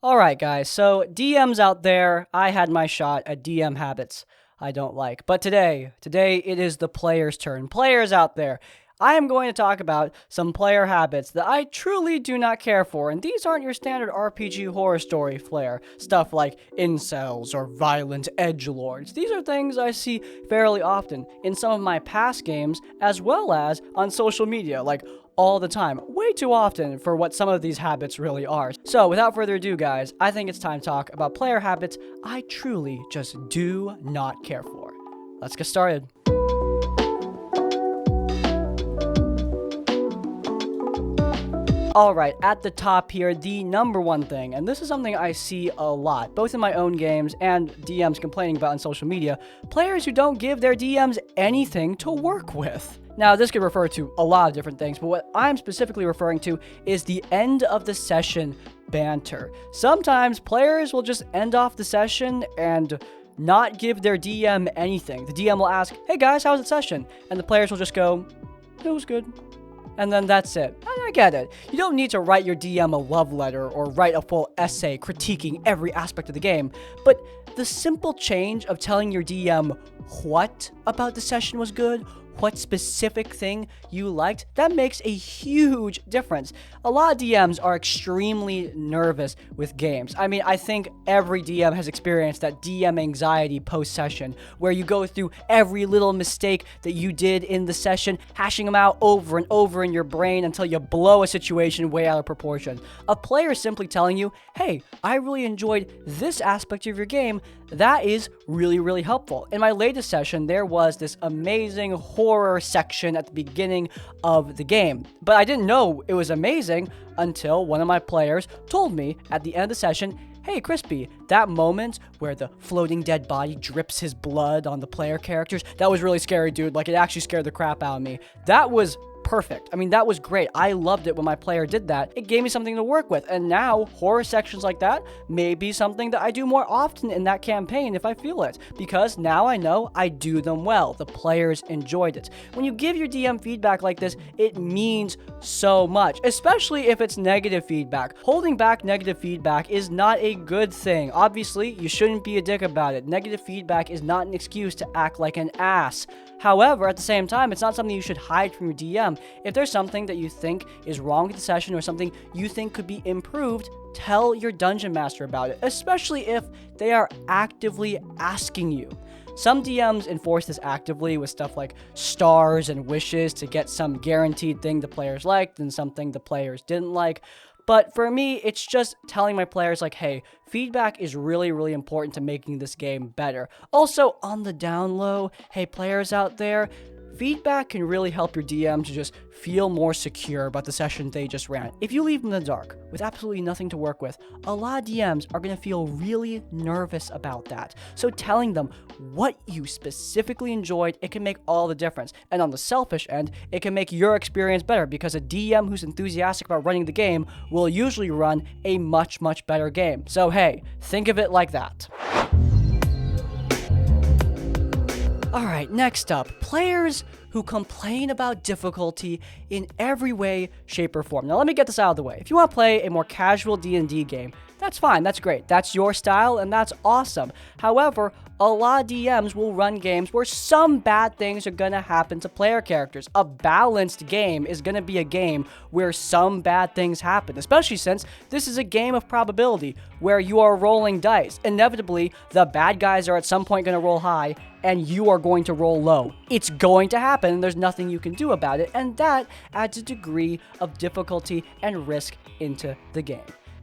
Alright guys, so DMs out there, I had my shot at DM habits I don't like. But today it is the players' turn. Players out there, I am going to talk about some player habits that I truly do not care for, and these aren't your standard RPG horror story flair, stuff like incels or violent edgelords. These are things I see fairly often in some of my past games, as well as on social media, like all the time, way too often for what some of these habits really are. So without further ado guys, I think it's time to talk about player habits I truly just do not care for. Let's get started. Alright, at the top here, the number one thing, and this is something I see a lot, both in my own games and DMs complaining about on social media, players who don't give their DMs anything to work with. Now, this could refer to a lot of different things, but what I'm specifically referring to is the end of the session banter. Sometimes players will just end off the session and not give their DM anything. The DM will ask, "Hey guys, how was the session?" And the players will just go, "It was good." And then that's it. I get it. You don't need to write your DM a love letter or write a full essay critiquing every aspect of the game, but the simple change of telling your DM what about the session was good, what specific thing you liked, that makes a huge difference. A lot of DMs are extremely nervous with games. I mean, I think every DM has experienced that DM anxiety post-session, where you go through every little mistake that you did in the session, hashing them out over and over in your brain until you blow a situation way out of proportion. A player simply telling you, "Hey, I really enjoyed this aspect of your game," that is really helpful. In my latest session, there was this amazing horror section at the beginning of the game, but I didn't know it was amazing until one of my players told me at the end of the session, "Hey Crispy, that moment where the floating dead body drips his blood on the player characters, that was really scary, dude. Like, it actually scared the crap out of me. That was perfect. I mean, that was great. I loved it when my player did that. It gave me something to work with." And now horror sections like that may be something that I do more often in that campaign if I feel it, because now I know I do them well. The players enjoyed it. When you give your DM feedback like this, it means so much, especially if it's negative feedback. Holding back negative feedback is not a good thing. Obviously, you shouldn't be a dick about it. Negative feedback is not an excuse to act like an ass. However, at the same time, it's not something you should hide from your DM. If there's something that you think is wrong with the session or something you think could be improved, tell your dungeon master about it, especially if they are actively asking you. Some DMs enforce this actively with stuff like stars and wishes to get some guaranteed thing the players liked and something the players didn't like. But for me, it's just telling my players like, hey, feedback is really important to making this game better. Also, on the down low, hey, players out there, feedback can really help your DM to just feel more secure about the session they just ran. If you leave them in the dark with absolutely nothing to work with, a lot of DMs are going to feel really nervous about that. So telling them what you specifically enjoyed, it can make all the difference. And on the selfish end, it can make your experience better, because a DM who's enthusiastic about running the game will usually run a much better game. So hey, think of it like that. Alright, next up, players who complain about difficulty in every way, shape, or form. Now let me get this out of the way. If you want to play a more casual D&D game, that's fine, that's great. That's your style, and that's awesome. However, a lot of DMs will run games where some bad things are going to happen to player characters. A balanced game is going to be a game where some bad things happen, especially since this is a game of probability where you are rolling dice. Inevitably, the bad guys are at some point going to roll high, and you are going to roll low. It's going to happen, and there's nothing you can do about it, and that adds a degree of difficulty and risk into the game.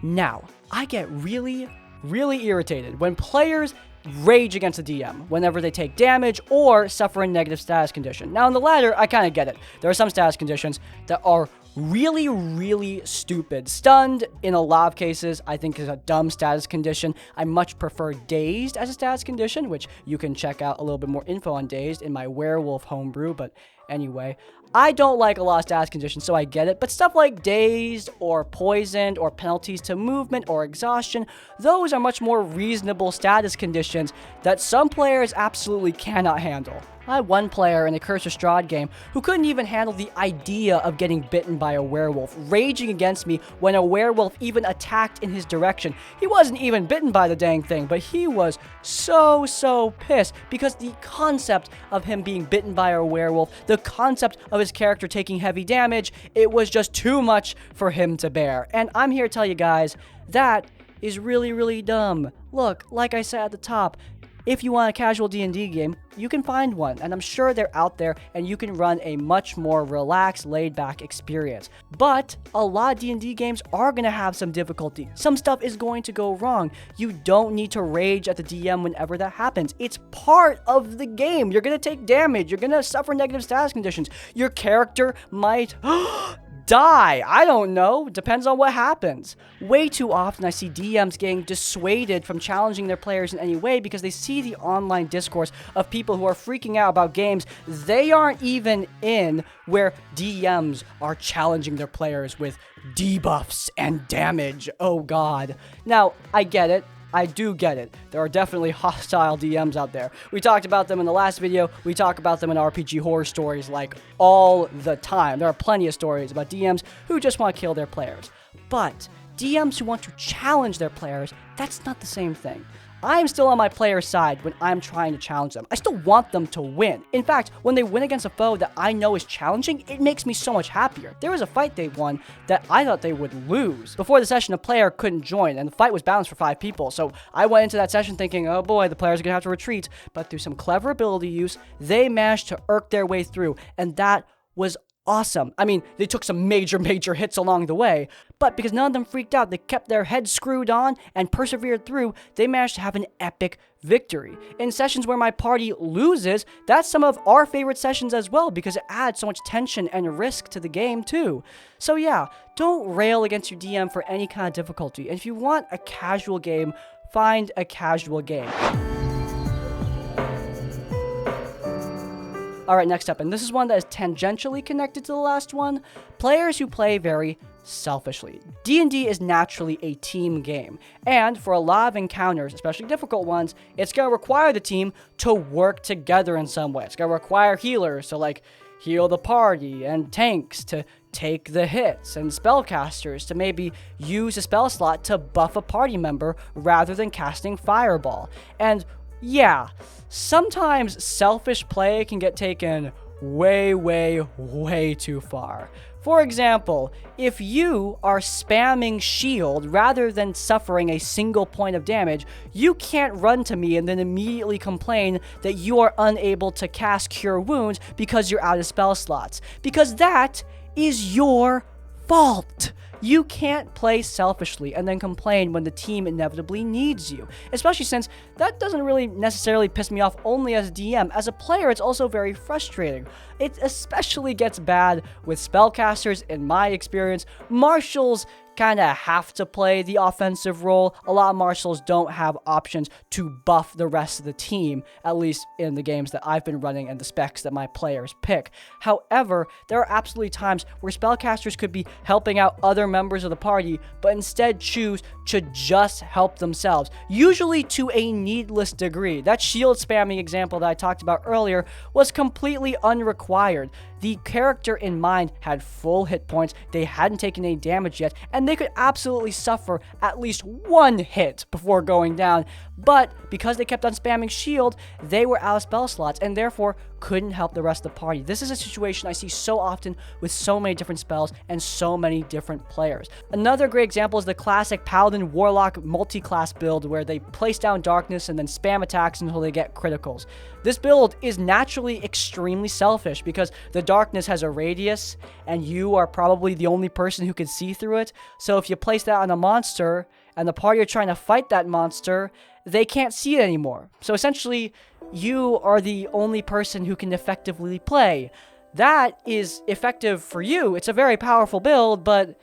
Now, I get really irritated when players rage against the DM whenever they take damage or suffer a negative status condition. Now, in the latter, I kind of get it. There are some status conditions that are really stupid. Stunned, in a lot of cases, I think is a dumb status condition. I much prefer Dazed as a status condition, which you can check out a little bit more info on Dazed in my Werewolf homebrew, but anyway. I don't like a lot of status conditions, so I get it, but stuff like Dazed or Poisoned or penalties to movement or exhaustion, those are much more reasonable status conditions that some players absolutely cannot handle. I had one player in a Curse of Strahd game who couldn't even handle the idea of getting bitten by a werewolf, raging against me when a werewolf even attacked in his direction. He wasn't even bitten by the dang thing, but he was so pissed because the concept of him being bitten by a werewolf, the concept of his character taking heavy damage, it was just too much for him to bear. And I'm here to tell you guys, that is really dumb. Look, like I said at the top, if you want a casual D&D game, you can find one, and I'm sure they're out there, and you can run a much more relaxed, laid-back experience. But a lot of D&D games are going to have some difficulty. Some stuff is going to go wrong. You don't need to rage at the DM whenever that happens. It's part of the game. You're going to take damage. You're going to suffer negative status conditions. Your character might die. I don't know. Depends on what happens. Way too often I see DMs getting dissuaded from challenging their players in any way because they see the online discourse of people who are freaking out about games they aren't even in, where DMs are challenging their players with debuffs and damage. Oh god. Now, I get it. I do get it. There are definitely hostile DMs out there. We talked about them in the last video. We talk about them in RPG horror stories like all the time. There are plenty of stories about DMs who just want to kill their players. But DMs who want to challenge their players, that's not the same thing. I'm still on my player's side when I'm trying to challenge them. I still want them to win. In fact, when they win against a foe that I know is challenging, it makes me so much happier. There was a fight they won that I thought they would lose. Before the session, a player couldn't join, and the fight was balanced for 5 people. So I went into that session thinking, oh boy, the players are gonna have to retreat. But through some clever ability use, they managed to irk their way through, and that was awesome. I mean, they took some major hits along the way, but because none of them freaked out, they kept their heads screwed on and persevered through, they managed to have an epic victory. In sessions where my party loses, that's some of our favorite sessions as well because it adds so much tension and risk to the game too. So yeah, don't rail against your DM for any kind of difficulty. And if you want a casual game, find a casual game. Alright, next up, and this is one that is tangentially connected to the last one, players who play very selfishly. D&D is naturally a team game, and for a lot of encounters, especially difficult ones, it's going to require the team to work together in some way. It's going to require healers to, like, heal the party, and tanks to take the hits, and spellcasters to maybe use a spell slot to buff a party member rather than casting Fireball. And yeah, sometimes selfish play can get taken way too far. For example, if you are spamming shield rather than suffering a single point of damage, you can't run to me and then immediately complain that you are unable to cast Cure Wounds because you're out of spell slots. Because that is your fault. You can't play selfishly and then complain when the team inevitably needs you, especially since that doesn't really necessarily piss me off only as a DM. As a player, it's also very frustrating. It especially gets bad with spellcasters in my experience. Marshals kind of have to play the offensive role. A lot of marshals don't have options to buff the rest of the team, at least in the games that I've been running and the specs that my players pick. However, there are absolutely times where spellcasters could be helping out other members of the party, but instead choose to just help themselves, usually to a needless degree. That shield spamming example that I talked about earlier was completely unrequired. The character in mind had full hit points, they hadn't taken any damage yet, and they could absolutely suffer at least 1 hit before going down, but because they kept on spamming shield, they were out of spell slots and therefore couldn't help the rest of the party. This is a situation I see so often with so many different spells and so many different players. Another great example is the classic Paladin Warlock multi-class build where they place down darkness and then spam attacks until they get criticals. This build is naturally extremely selfish because the darkness has a radius and you are probably the only person who can see through it. So if you place that on a monster and the party are trying to fight that monster, they can't see it anymore. So essentially, you are the only person who can effectively play. That is effective for you. It's a very powerful build, but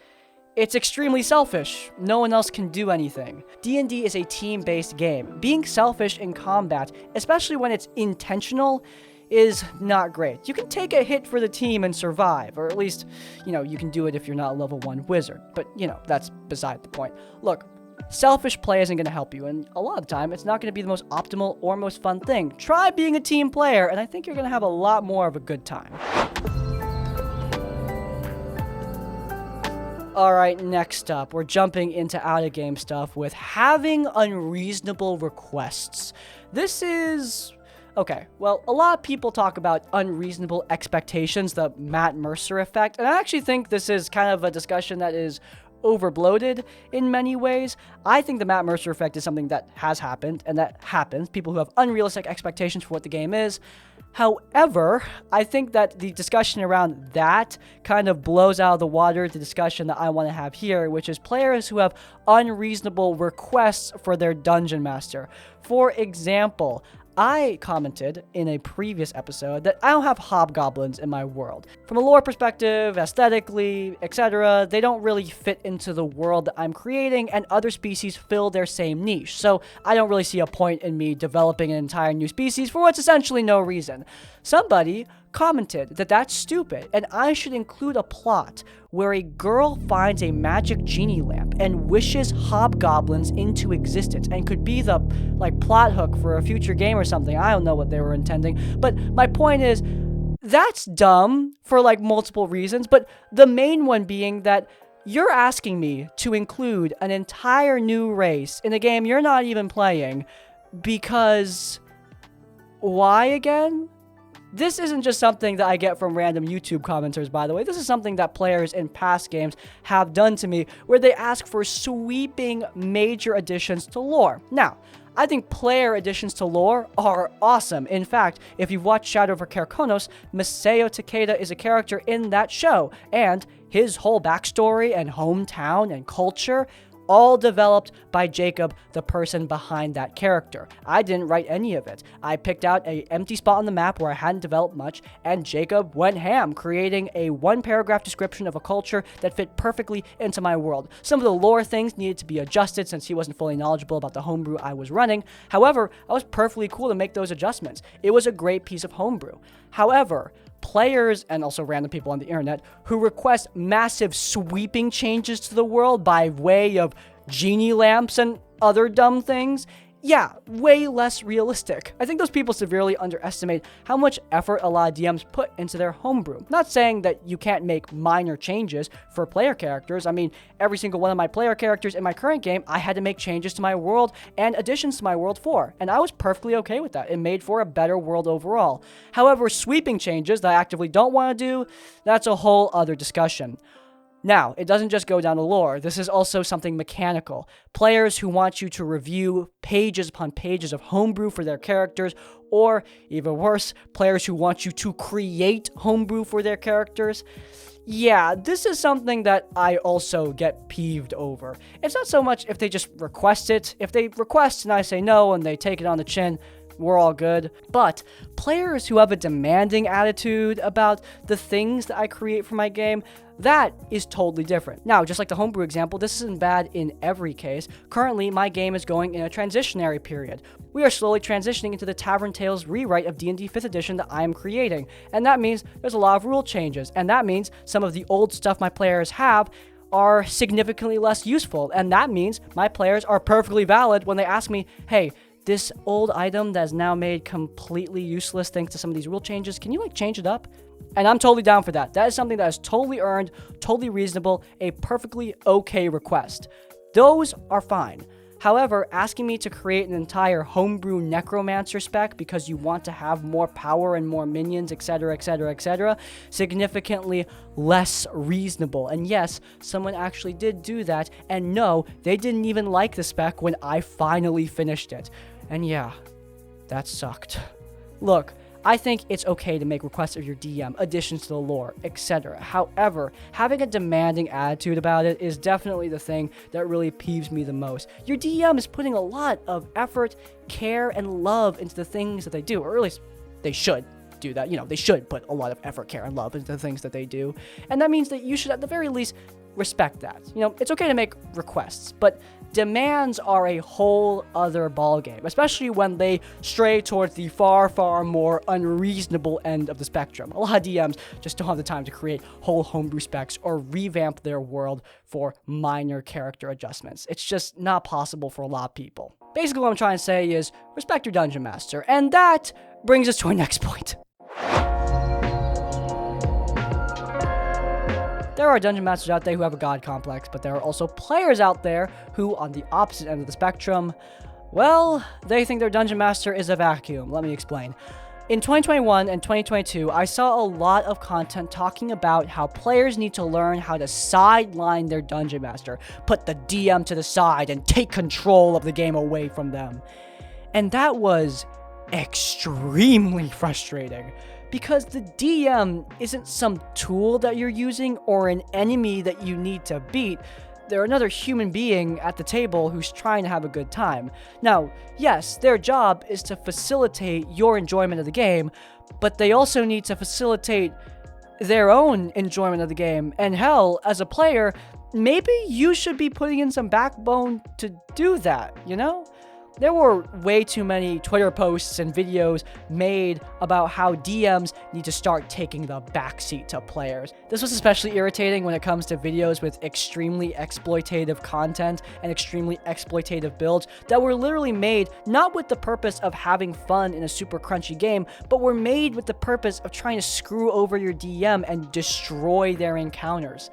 it's extremely selfish. No one else can do anything. D&D is a team-based game. Being selfish in combat, especially when it's intentional, is not great. You can take a hit for the team and survive, or at least, you can do it if you're not a level 1 wizard. But, that's beside the point. Look, Selfish play isn't going to help you, and a lot of the time, it's not going to be the most optimal or most fun thing. Try being a team player, and I think you're going to have a lot more of a good time. Alright, next up, we're jumping into out-of-game stuff with having unreasonable requests. This is... okay, well, a lot of people talk about unreasonable expectations, the Matt Mercer effect, and I actually think this is kind of a discussion that is overbloated in many ways. I think the Matt Mercer effect is something that has happened, and that happens. People who have unrealistic expectations for what the game is. However, I think that the discussion around that kind of blows out of the water the discussion that I want to have here, which is players who have unreasonable requests for their dungeon master. For example, I commented in a previous episode that I don't have hobgoblins in my world. From a lore perspective, aesthetically, etc., they don't really fit into the world that I'm creating, and other species fill their same niche. So I don't really see a point in me developing an entire new species for what's essentially no reason. Somebody commented that that's stupid, and I should include a plot where a girl finds a magic genie lamp and wishes hobgoblins into existence, and could be the, plot hook for a future game or something. I don't know what they were intending, but my point is, that's dumb for, multiple reasons, but the main one being that you're asking me to include an entire new race in a game you're not even playing, because... why again? This isn't just something that I get from random YouTube commenters, by the way. This is something that players in past games have done to me, where they ask for sweeping major additions to lore. Now, I think player additions to lore are awesome. In fact, if you've watched Shadow of Carconos, Masao Takeda is a character in that show, and his whole backstory and hometown and culture all developed by Jacob, the person behind that character. I didn't write any of it. I picked out an empty spot on the map where I hadn't developed much, and Jacob went ham, creating a one-paragraph description of a culture that fit perfectly into my world. Some of the lore things needed to be adjusted since he wasn't fully knowledgeable about the homebrew I was running. However, I was perfectly cool to make those adjustments. It was a great piece of homebrew. However, players, and also random people on the internet, who request massive sweeping changes to the world by way of genie lamps and other dumb things, yeah, way less realistic. I think those people severely underestimate how much effort a lot of DMs put into their homebrew. Not saying that you can't make minor changes for player characters. I mean, every single one of my player characters in my current game, I had to make changes to my world and additions to my world for, and I was perfectly okay with that. It made for a better world overall. However, sweeping changes that I actively don't want to do, that's a whole other discussion. Now, it doesn't just go down to lore. This is also something mechanical. Players who want you to review pages upon pages of homebrew for their characters, or, even worse, players who want you to create homebrew for their characters. Yeah, this is something that I also get peeved over. It's not so much if they just request it. If they request and I say no and they take it on the chin, we're all good. But players who have a demanding attitude about the things that I create for my game, that is totally different. Now, just like the homebrew example, this isn't bad in every case. Currently, my game is going in a transitionary period. We are slowly transitioning into the Tavern Tales rewrite of D&D 5th edition that I am creating, and that means there's a lot of rule changes, and that means some of the old stuff my players have are significantly less useful, and that means my players are perfectly valid when they ask me, hey, this old item that is now made completely useless thanks to some of these rule changes, can you change it up? And I'm totally down for that. That is something that is totally earned, totally reasonable, a perfectly okay request. Those are fine. However, asking me to create an entire homebrew necromancer spec because you want to have more power and more minions, etc., etc., etc., significantly less reasonable. And yes, someone actually did do that, and no, they didn't even like the spec when I finally finished it. And yeah, that sucked. Look, I think it's okay to make requests of your DM, additions to the lore, etc. However, having a demanding attitude about it is definitely the thing that really peeves me the most. Your DM is putting a lot of effort, care, and love into the things that they do, or at least they should do that. They should put a lot of effort, care, and love into the things that they do. And that means that you should, at the very least, respect that. It's okay to make requests, but demands are a whole other ballgame, especially when they stray towards the far, far more unreasonable end of the spectrum. A lot of DMs just don't have the time to create whole homebrew specs or revamp their world for minor character adjustments. It's just not possible for a lot of people. Basically, what I'm trying to say is respect your dungeon master, and that brings us to our next point. There are dungeon masters out there who have a god complex, but there are also players out there who, on the opposite end of the spectrum, well, they think their dungeon master is a vacuum. Let me explain. In 2021 and 2022, I saw a lot of content talking about how players need to learn how to sideline their dungeon master, put the DM to the side, and take control of the game away from them. And that was extremely frustrating. Because the DM isn't some tool that you're using or an enemy that you need to beat. They're another human being at the table who's trying to have a good time. Now, yes, their job is to facilitate your enjoyment of the game, but they also need to facilitate their own enjoyment of the game. And hell, as a player, maybe you should be putting in some backbone to do that, you know? There were way too many Twitter posts and videos made about how DMs need to start taking the backseat to players. This was especially irritating when it comes to videos with extremely exploitative content and extremely exploitative builds that were literally made not with the purpose of having fun in a super crunchy game, but were made with the purpose of trying to screw over your DM and destroy their encounters.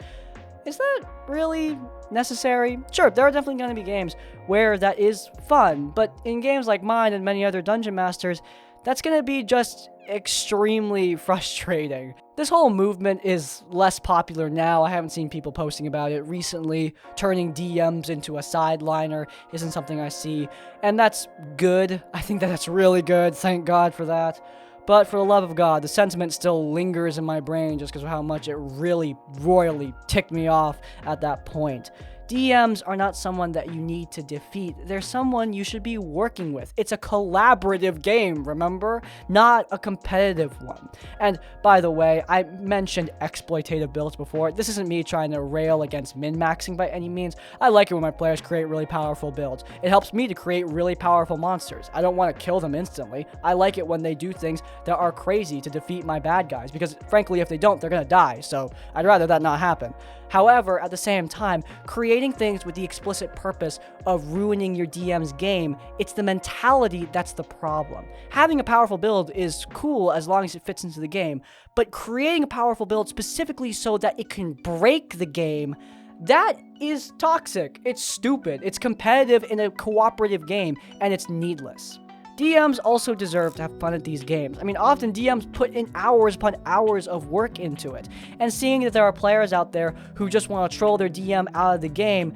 Is that really necessary? Sure, there are definitely going to be games where that is fun, but in games like mine and many other Dungeon Masters, that's going to be just extremely frustrating. This whole movement is less popular now. I haven't seen people posting about it recently. Turning DMs into a sideliner isn't something I see, and that's good. I think that that's really good. Thank God for that. But for the love of God, the sentiment still lingers in my brain just because of how much it really royally ticked me off at that point. DMs are not someone that you need to defeat. They're someone you should be working with. It's a collaborative game, remember? Not a competitive one. And by the way, I mentioned exploitative builds before. This isn't me trying to rail against min-maxing by any means. I like it when my players create really powerful builds. It helps me to create really powerful monsters. I don't want to kill them instantly. I like it when they do things that are crazy to defeat my bad guys, because frankly, if they don't, they're gonna die, so I'd rather that not happen. However, at the same time, creating things with the explicit purpose of ruining your DM's game, it's the mentality that's the problem. Having a powerful build is cool as long as it fits into the game, but creating a powerful build specifically so that it can break the game, that is toxic. It's stupid. It's competitive in a cooperative game, and it's needless. DMs also deserve to have fun at these games. I mean, often DMs put in hours upon hours of work into it. And seeing that there are players out there who just want to troll their DM out of the game,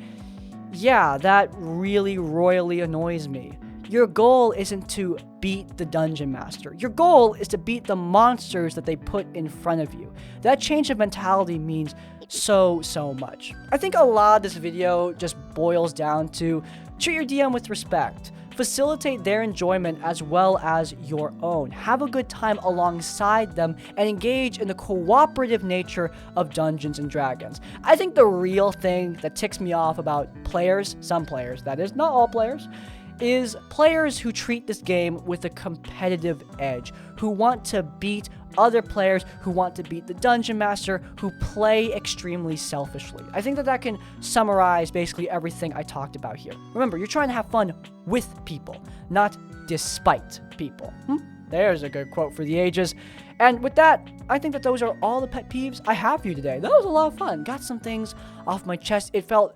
yeah, that really royally annoys me. Your goal isn't to beat the Dungeon Master. Your goal is to beat the monsters that they put in front of you. That change of mentality means so much. I think a lot of this video just boils down to treat your DM with respect. Facilitate their enjoyment as well as your own. Have a good time alongside them and engage in the cooperative nature of Dungeons and Dragons. I think the real thing that ticks me off about players, some players, that is, not all players, is players who treat this game with a competitive edge, who want to beat other players, who want to beat the Dungeon Master, who play extremely selfishly. I think that can summarize basically everything I talked about here. Remember, you're trying to have fun with people, not despite people. There's a good quote for the ages. And with that, I think that those are all the pet peeves I have for you today. That was a lot of fun. Got some things off my chest. It felt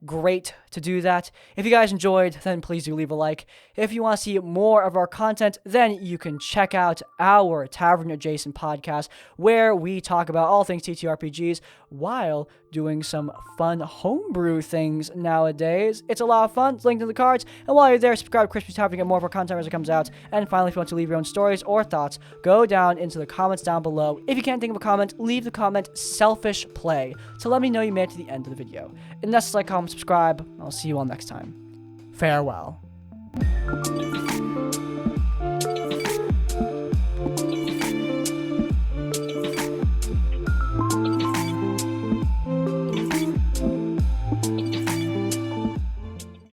great to do that. If you guys enjoyed, then please do leave a like. If you want to see more of our content, then you can check out our Tavern Adjacent podcast, where we talk about all things TTRPGs while doing some fun homebrew things nowadays. It's a lot of fun. It's linked in the cards. And while you're there, subscribe to Crispy Tavern to get more of our content as it comes out. And finally, if you want to leave your own stories or thoughts, go down into the comments down below. If you can't think of a comment, leave the comment selfish play to let me know you made it to the end of the video. And that's like, comment, subscribe. I'll see you all next time. Farewell.